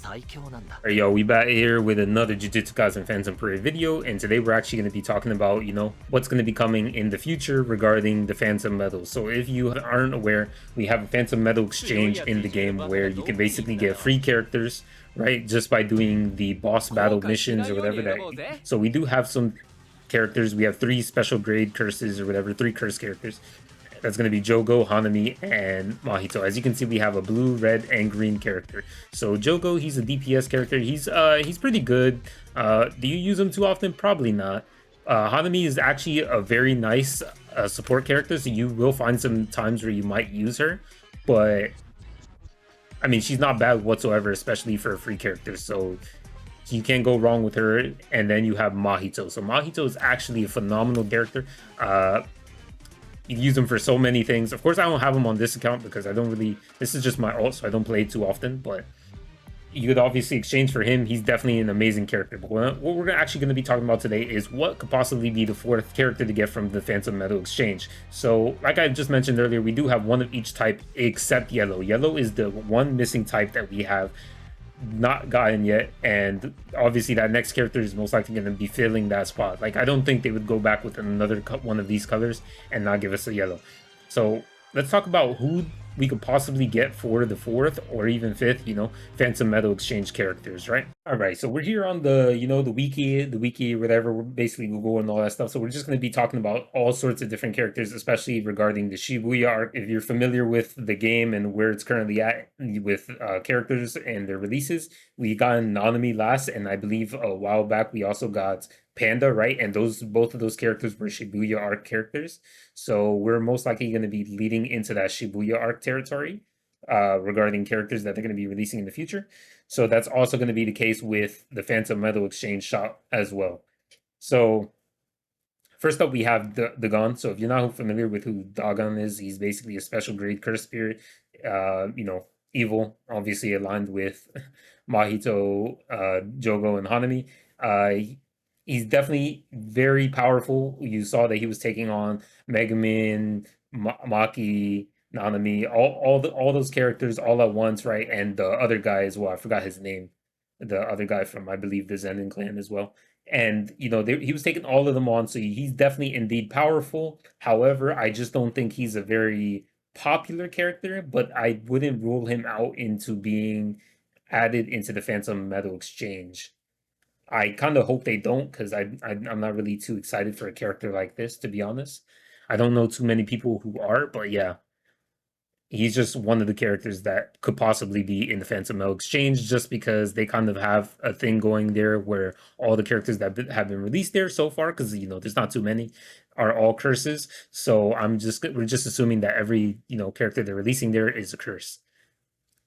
Alright, yo, we back here with another Jujutsu Kaisen Phantom Parade video, and today we're actually going to be talking about, what's going to be coming in the future regarding the Phantom Medals. So if you aren't aware, we have a Phantom Medal exchange in the game where you can basically get free characters, right, just by doing the boss battle missions or whatever that. So we do have some characters. We have 3 special grade curses or whatever, 3 curse characters. That's going to be Jogo, Hanami, and Mahito. As you can see, we have a blue, red, and green character. So Jogo, he's a DPS character. He's pretty good. Do you use him too often? Probably not. Hanami is actually a very nice support character, so you will find some times where you might use her. But, I mean, she's not bad whatsoever, especially for a free character. So you can't go wrong with her. And then you have Mahito. So Mahito is actually a phenomenal character. You use them for so many things. Of course, I don't have them on this account because I don't really... This is just my alt, so I don't play it too often. But you could obviously exchange for him. He's definitely an amazing character. But what we're actually going to be talking about today is what could possibly be the 4th character to get from the Phantom Medal exchange. So, like I just mentioned earlier, we do have one of each type except Yellow. Yellow is the one missing type that we have not gotten yet, and obviously that next character is most likely going to be filling that spot. Like, I don't think they would go back with another one of these colors and not give us a yellow. So let's talk about who we could possibly get for the 4th or even 5th, Phantom Medal exchange characters, right? All right, so we're here on the, the wiki, whatever, we're basically Google and all that stuff. So we're just going to be talking about all sorts of different characters, especially regarding the Shibuya arc. If you're familiar with the game and where it's currently at with characters and their releases, we got Nanami last, and I believe a while back we also got Panda, right? And both of those characters were Shibuya arc characters. So we're most likely going to be leading into that Shibuya arc territory regarding characters that they're going to be releasing in the future. So that's also going to be the case with the Phantom Medal exchange shop as well. So first up, we have Dagon. So if you're not familiar with who Dagon is, he's basically a special grade curse spirit, evil, obviously aligned with Mahito, Jogo, and Hanami. He's definitely very powerful. You saw that he was taking on Megumin, Maki, Nanami, all those characters all at once, right? And the other guy as well. I forgot his name. The other guy from, I believe, the Zenin clan as well. And he was taking all of them on, so he's definitely indeed powerful. However, I just don't think he's a very popular character. But I wouldn't rule him out into being added into the Phantom Medal exchange. I kind of hope they don't, because I'm not really too excited for a character like this, to be honest. I don't know too many people who are, but yeah. He's just one of the characters that could possibly be in the Phantom Medal exchange, just because they kind of have a thing going there where all the characters that have been released there so far, because there's not too many, are all curses. So we're just assuming that every character they're releasing there is a curse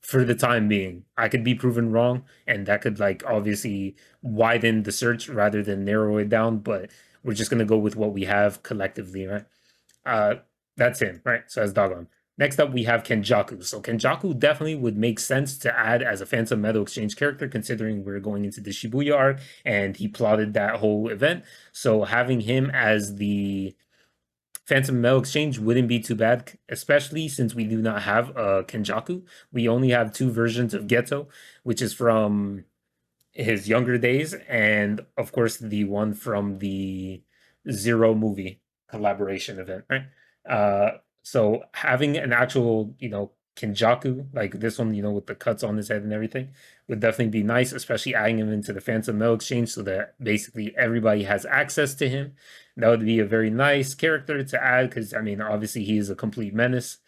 for the time being. I could be proven wrong, and that could obviously widen the search rather than narrow it down, but we're just gonna go with what we have collectively, right? That's him, right? So that's Dagon. Next up, we have Kenjaku. So Kenjaku definitely would make sense to add as a Phantom Medal exchange character, considering we're going into the Shibuya arc, and he plotted that whole event. So having him as the Phantom Medal exchange wouldn't be too bad, especially since we do not have Kenjaku. We only have 2 versions of Geto, which is from his younger days, and of course the one from the Zero movie collaboration event, right? So having an actual, Kenjaku, like this one, with the cuts on his head and everything, would definitely be nice, especially adding him into the Phantom Medal exchange so that basically everybody has access to him. That would be a very nice character to add, because, I mean, obviously he is a complete menace.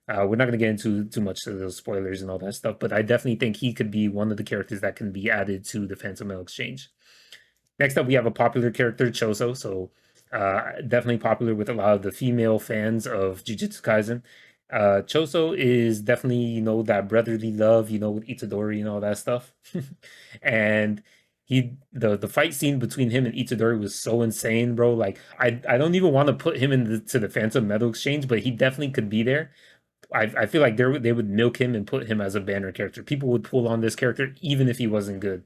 We're not going to get into too much of those spoilers and all that stuff, but I definitely think he could be one of the characters that can be added to the Phantom Medal exchange. Next up, we have a popular character, Choso. So definitely popular with a lot of the female fans of Jujutsu Kaisen. Choso is definitely, that brotherly love, with Itadori and all that stuff. And the fight scene between him and Itadori was so insane, bro. Like, I don't even want to put him into the Phantom Medal exchange, but he definitely could be there. I feel like they would milk him and put him as a banner character. People would pull on this character even if he wasn't good.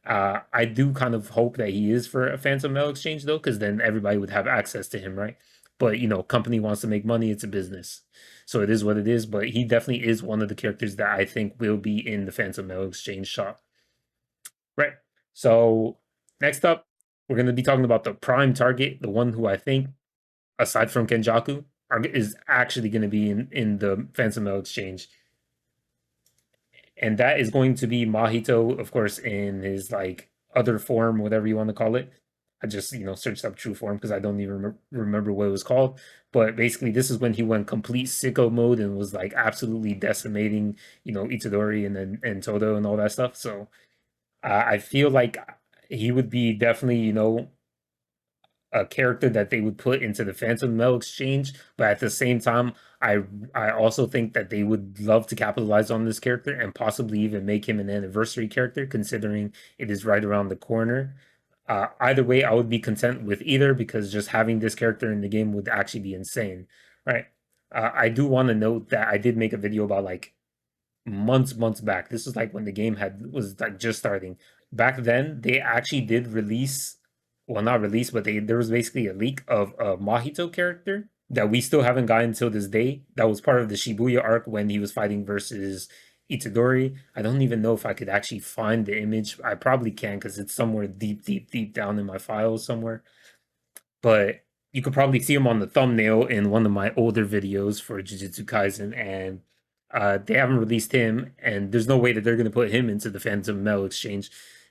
I do kind of hope that he is for a Phantom Medal exchange, though, because then everybody would have access to him, right? But, company wants to make money. It's a business. So it is what it is. But he definitely is one of the characters that I think will be in the Phantom Medal exchange shop. Right. So next up, we're going to be talking about the prime target, the one who I think, aside from Kenjaku, is actually going to be in the Phantom Mail exchange, and that is going to be Mahito, of course, in his like other form, whatever you want to call it. I just searched up true form because I don't even remember what it was called. But basically, this is when he went complete sicko mode and was like absolutely decimating, Itadori and Todo and all that stuff. So I feel like he would be definitely, a character that they would put into the Phantom Mail exchange, but at the same time, I I also think that they would love to capitalize on this character and possibly even make him an anniversary character, considering it is right around the corner. Either way, I would be content with either because just having this character in the game would actually be insane, right? I do want to note that I did make a video about like months back. This was like when the game had was like just starting. Back then, they actually did release, well, not release, but there was basically a leak of a Mahito character that we still haven't gotten till this day. That was part of the Shibuya arc when he was fighting versus Itadori. I don't even know if I could actually find the image. I probably can because it's somewhere deep down in my files somewhere, but you could probably see him on the thumbnail in one of my older videos for Jujutsu Kaisen, and they haven't released him, and there's no way that they're going to put him into the Phantom Mail exchange.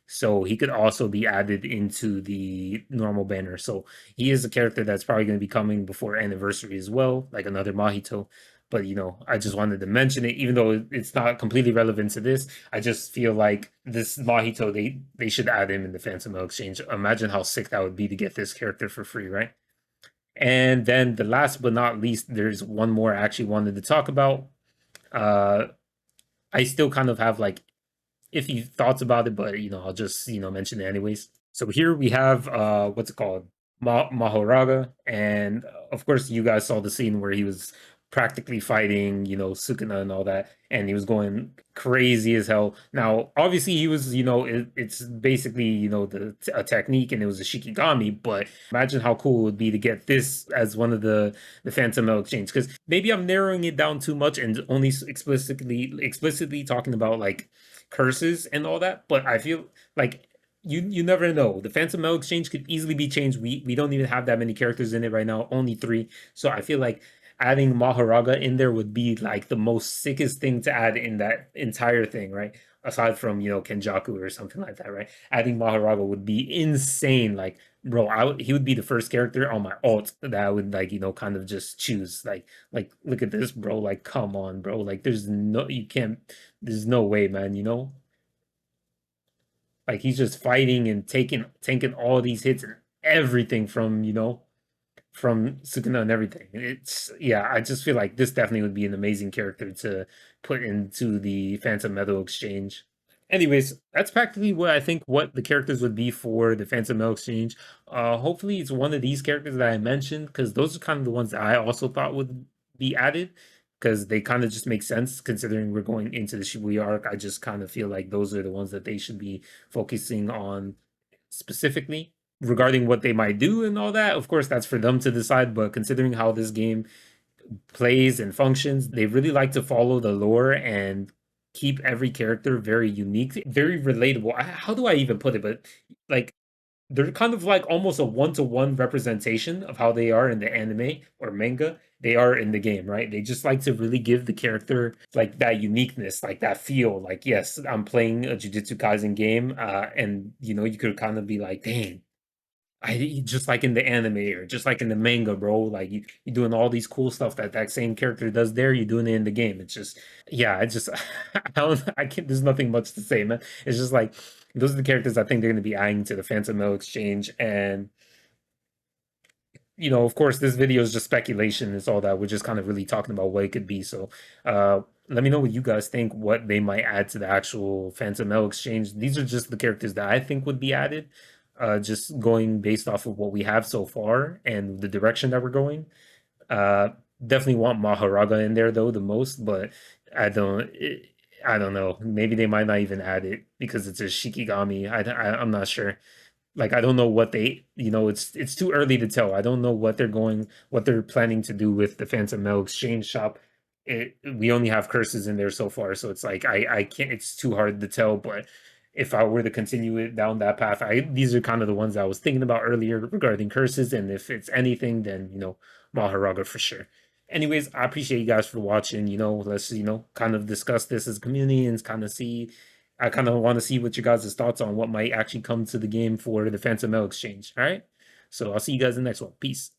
So he could also be added into the normal banner. So he is a character that's probably going to be coming before anniversary as well, like another Mahito. But I just wanted to mention it, even though it's not completely relevant to this. I just feel like this Mahito, they should add him in the Phantom Mail exchange. Imagine how sick that would be to get this character for free, right? And then the last but not least, there's one more I actually wanted to talk about. Uh, I still kind of have like iffy thoughts about it, but I'll just mention it anyways. So here we have what's it called? Mahoraga, and of course you guys saw the scene where he was practically fighting, Sukuna and all that, and he was going crazy as hell. Now, obviously he was, it's basically, a technique and it was a Shikigami, but imagine how cool it would be to get this as one of the Phantom Mail exchange, because maybe I'm narrowing it down too much and only explicitly talking about like curses and all that, but I feel like you never know. The Phantom Mail exchange could easily be changed. We don't even have that many characters in it right now, only three. So I feel like adding Mahoraga in there would be like the most sickest thing to add in that entire thing, right? Aside from Kenjaku or something like that, right? Adding Mahoraga would be insane. Like, bro, he would be the first character on my alt that I would like kind of just choose. Like look at this, bro. Like, come on, bro. Like, you can't. There's no way, man. Like he's just fighting and taking all these hits and everything from Sukuna and everything. It's yeah, I just feel like this definitely would be an amazing character to put into the Phantom Metal exchange. Anyways, that's practically what the characters would be for the Phantom Metal exchange. Hopefully it's one of these characters that I mentioned because those are kind of the ones that I also thought would be added because they kind of just make sense considering we're going into the Shibuya arc. I just kind of feel like those are the ones that they should be focusing on specifically regarding what they might do and all that. Of course, that's for them to decide, but considering how this game plays and functions, they really like to follow the lore and keep every character very unique, very relatable. How do I even put it? But like they're kind of like almost a one-to-one representation of how they are in the anime or manga they are in the game, right? They just like to really give the character like that uniqueness, like that feel, like yes, I'm playing a Jujutsu Kaisen game, and you could kind of be like, dang, I just like in the anime or just like in the manga, bro. Like you're doing all these cool stuff that same character does there. You're doing it in the game. It's just, yeah. I just, I don't, I can't. There's nothing much to say, man. It's just like those are the characters I think they're going to be adding to the Phantom Mail exchange, and of course, this video is just speculation. It's all that we're just kind of really talking about what it could be. So, let me know what you guys think. What they might add to the actual Phantom Mail exchange. These are just the characters that I think would be added. Just going based off of what we have so far and the direction that we're going. Uh, Definitely want Mahoraga in there though the most, but I don't. I don't know. Maybe they might not even add it because it's a Shikigami. I'm not sure. Like I don't know what it's too early to tell. I don't know what they're planning to do with the Phantom Mail exchange shop. We only have curses in there so far, so it's like I can't. It's too hard to tell, but if I were to continue it down that path. These are kind of the ones I was thinking about earlier regarding curses, and if it's anything, then Mahoraga for sure. Anyways, I appreciate you guys for watching. Let's kind of discuss this as a community and kind of see. I kind of want to see what your guys' thoughts on what might actually come to the game for the Phantom Mail Exchange. All right, so I'll see you guys in the next one. Peace.